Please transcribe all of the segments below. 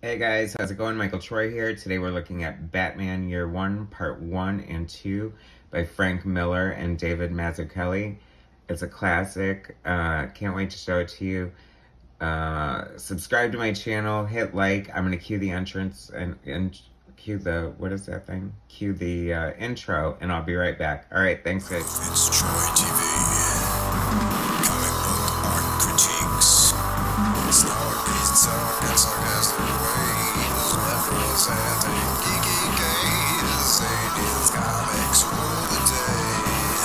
Hey guys, how's it going? Michael Troy here. Today we're looking at Batman Year 1, Part 1 and 2 by Frank Miller and David Mazzucchelli. It's a classic. Can't wait to show it to you. Subscribe to my channel, hit like. I'm going to cue the entrance and cue the, what is that thing? Cue the intro, and I'll be right back. Alright, thanks guys. FitzTroytv. Comic book art critiques. Snark, talk, and sarcastic ways. Levels and geeky gaze. Aliens, comics rule the day.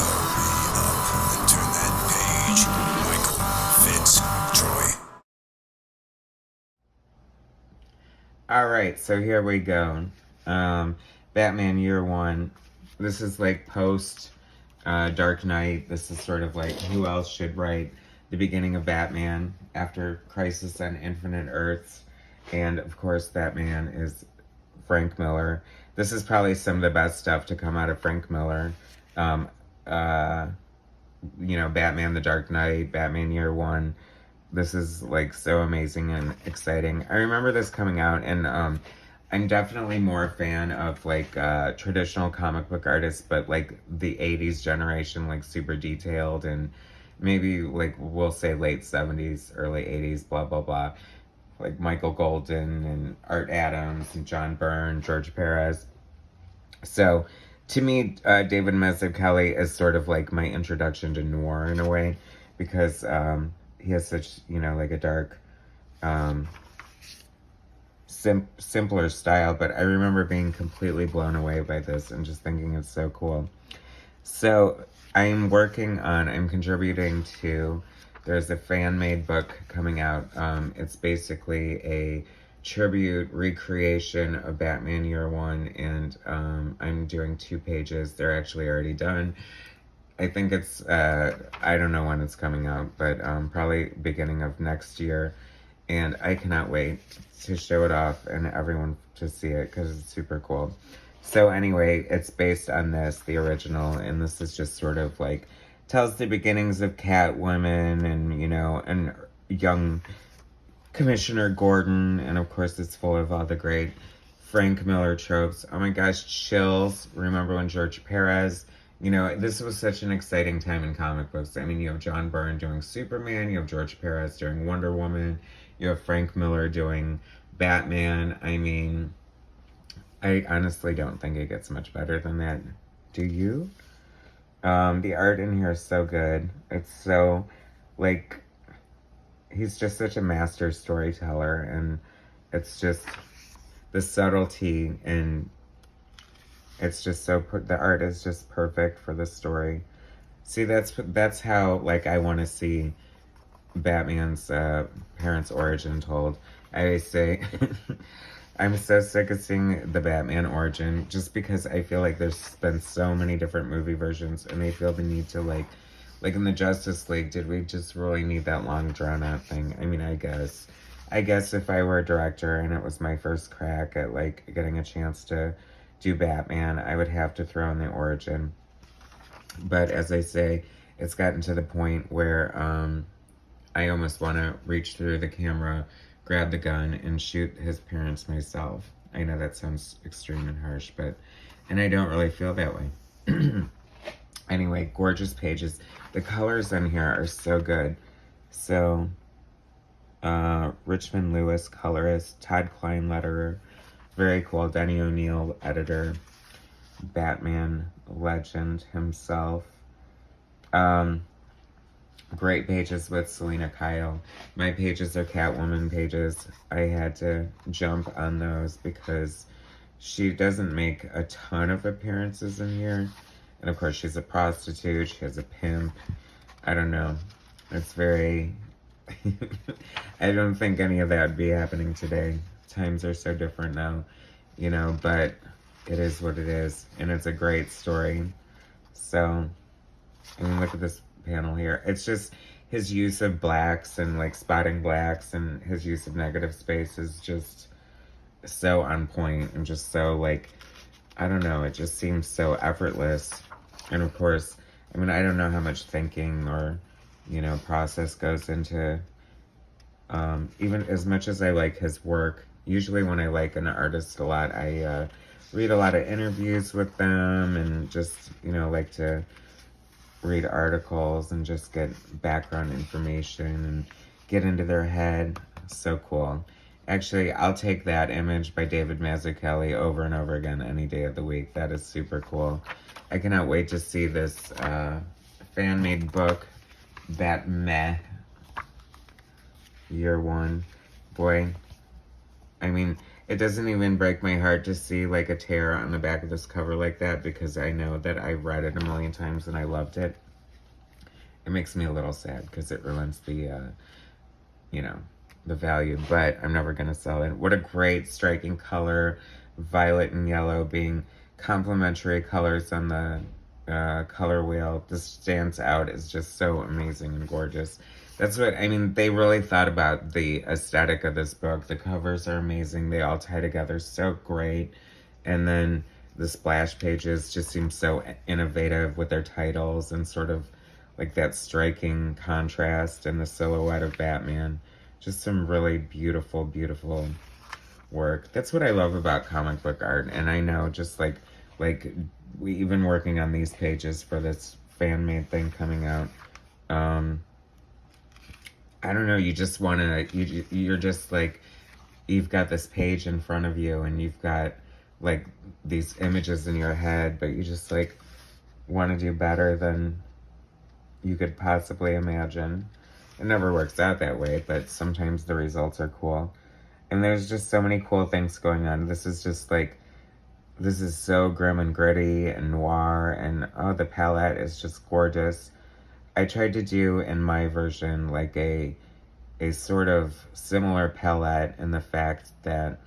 Hurry up and turn that page. Michael FitzTroy. Alright, so here we go. Batman Year 1. This is like post Dark Knight. This is sort of like who else should write the beginning of Batman after Crisis on Infinite Earths. And of course, that man is Frank Miller. This is probably some of the best stuff to come out of Frank Miller. Batman the Dark Knight, Batman Year 1. This is like so amazing and exciting. I remember this coming out, and I'm definitely more a fan of like traditional comic book artists, but like the 80s generation, like super detailed, and maybe like we'll say late 70s, early 80s, blah blah blah. Like Michael Golden and Art Adams and John Byrne, George Perez. So to me, David Mazzucchelli is sort of like my introduction to noir in a way, because he has such, like a dark, simpler style, but I remember being completely blown away by this and just thinking it's so cool. So I'm contributing to, there's a fan-made book coming out. It's basically a tribute recreation of Batman Year 1, and I'm doing 2 pages. They're actually already done. I think it's, I don't know when it's coming out, but probably beginning of next year. And I cannot wait to show it off and everyone to see it, because it's super cool. So anyway, it's based on the original, and this is just sort of like, tells the beginnings of Catwoman and, and young Commissioner Gordon, and of course it's full of all the great Frank Miller tropes. Oh my gosh, chills. Remember when George Perez, this was such an exciting time in comic books. I mean, you have John Byrne doing Superman, you have George Perez doing Wonder Woman, you have Frank Miller doing Batman. I mean, I honestly don't think it gets much better than that. Do you? The art in here is so good. It's so, like, he's just such a master storyteller, and it's just the subtlety, and it's just so, the art is just perfect for the story. See, that's how, like, I want to see Batman's parents' origin told. I always say, I'm so sick of seeing the Batman origin, just because I feel like there's been so many different movie versions, and they feel the need to, like in the Justice League, did we just really need that long drawn-out thing? I mean, I guess if I were a director and it was my first crack at, like, getting a chance to do Batman, I would have to throw in the origin. But as I say, it's gotten to the point where I almost want to reach through the camera, grab the gun, and shoot his parents myself. I know that sounds extreme and harsh, and I don't really feel that way. Anyway, gorgeous pages. The colors in here are so good. So, Richmond Lewis, colorist, Todd Klein, letterer. Very cool. Denny O'Neil, editor. Batman legend himself. Great pages with Selena Kyle. My pages are Catwoman pages. I had to jump on those because she doesn't make a ton of appearances in here. And of course, she's a prostitute. She has a pimp. I don't know. It's very... I don't think any of that would be happening today. Times are so different now, but it is what it is. And it's a great story. So, I mean, look at this panel here. It's just his use of blacks and, like, spotting blacks, and his use of negative space is just so on point, and just so, like, I don't know, it just seems so effortless. And of course, I mean, I don't know how much thinking or, process goes into Even as much as I like his work, usually when I like an artist a lot, I read a lot of interviews with them and just, like to read articles and just get background information and get into their head. So cool. Actually, I'll take that image by David Mazzucchelli over and over again any day of the week. That is super cool. I cannot wait to see this fan-made book, Batman Year One. Boy, I mean, it doesn't even break my heart to see like a tear on the back of this cover like that, because I know that I read it a million times and I loved it. It makes me a little sad because it ruins the, the value, but I'm never going to sell it. What a great striking color. Violet and yellow being complementary colors on the color wheel. This stands out as just so amazing and gorgeous. That's what, I mean, they really thought about the aesthetic of this book. The covers are amazing. They all tie together so great. And then the splash pages just seem so innovative with their titles and sort of like that striking contrast and the silhouette of Batman. Just some really beautiful, beautiful work. That's what I love about comic book art. And I know just like we even working on these pages for this fan-made thing coming out, I don't know, you just want to, you're just like, you've got this page in front of you and you've got like these images in your head, but you just like want to do better than you could possibly imagine. It never works out that way, but sometimes the results are cool. And there's just so many cool things going on. This is just like, this is so grim and gritty and noir, and oh, the palette is just gorgeous. I tried to do in my version like a sort of similar palette in the fact that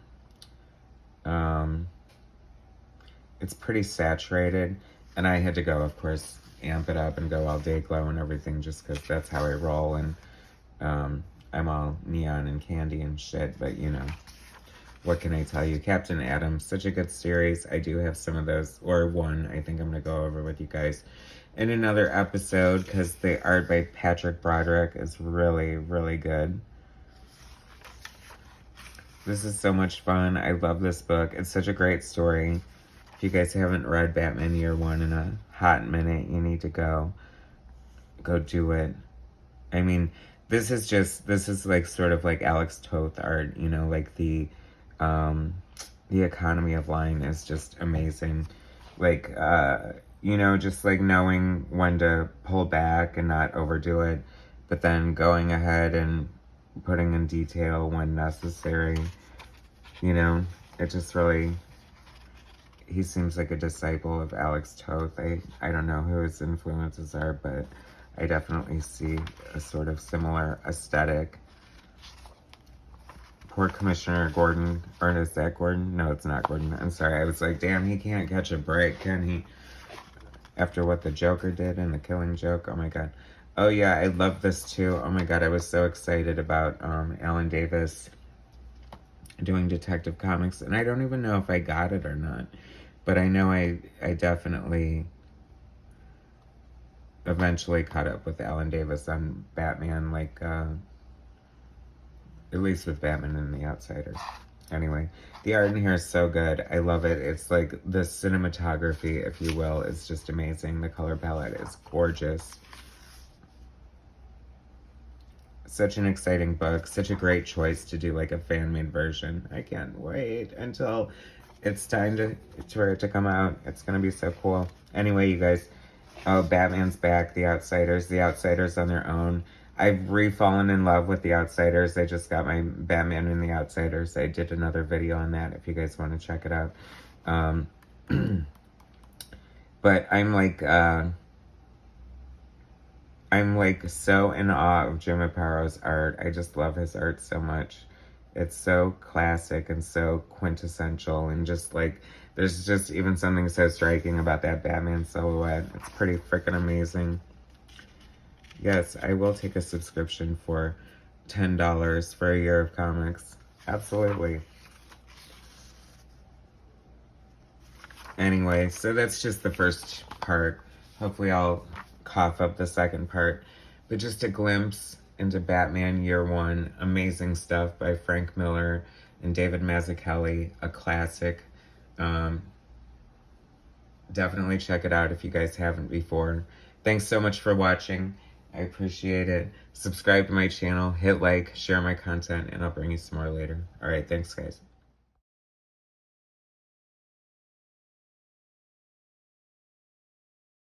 it's pretty saturated, and I had to go, of course, amp it up and go all day glow and everything, just because that's how I roll, and I'm all neon and candy and shit, but what can I tell you? Captain Atom, such a good series. I do have some of those, or one I think I'm going to go over with you guys in another episode, because the art by Patrick Broderick is really, really good. This is so much fun. I love this book. It's such a great story. If you guys haven't read Batman Year One in a hot minute, you need to go do it. I mean, this is like sort of like Alex Toth art, like the economy of line is just amazing. Like, just like knowing when to pull back and not overdo it, but then going ahead and putting in detail when necessary. It just really, he seems like a disciple of Alex Toth. I don't know who his influences are, but I definitely see a sort of similar aesthetic. Poor Commissioner Gordon, or is that Gordon? No, it's not Gordon. I'm sorry. I was like, damn, he can't catch a break, can he? After what the Joker did and the Killing Joke. Oh my god. Oh yeah, I love this too. Oh my god, I was so excited about Alan Davis doing Detective Comics, and I don't even know if I got it or not, but I know I definitely eventually caught up with Alan Davis on Batman, like at least with Batman and the Outsiders. Anyway, the art in here is so good. I love it. It's like the cinematography, if you will, is just amazing. The color palette is gorgeous. Such an exciting book. Such a great choice to do like a fan-made version. I can't wait until it's time for it to come out. It's going to be so cool. Anyway, you guys, oh, Batman's back. The Outsiders on their own. I've re-fallen in love with The Outsiders. I just got my Batman and The Outsiders. I did another video on that if you guys want to check it out. But I'm like so in awe of Jim Aparo's art. I just love his art so much. It's so classic and so quintessential, and just like, there's just even something so striking about that Batman silhouette. It's pretty freaking amazing. Yes, I will take a subscription for $10 for a year of comics. Absolutely. Anyway, so that's just the first part. Hopefully I'll cough up the second part. But just a glimpse into Batman Year One. Amazing stuff by Frank Miller and David Mazzucchelli, a classic. Definitely check it out if you guys haven't before. Thanks so much for watching. I appreciate it. Subscribe to my channel, hit like, share my content, and I'll bring you some more later. Alright, thanks guys.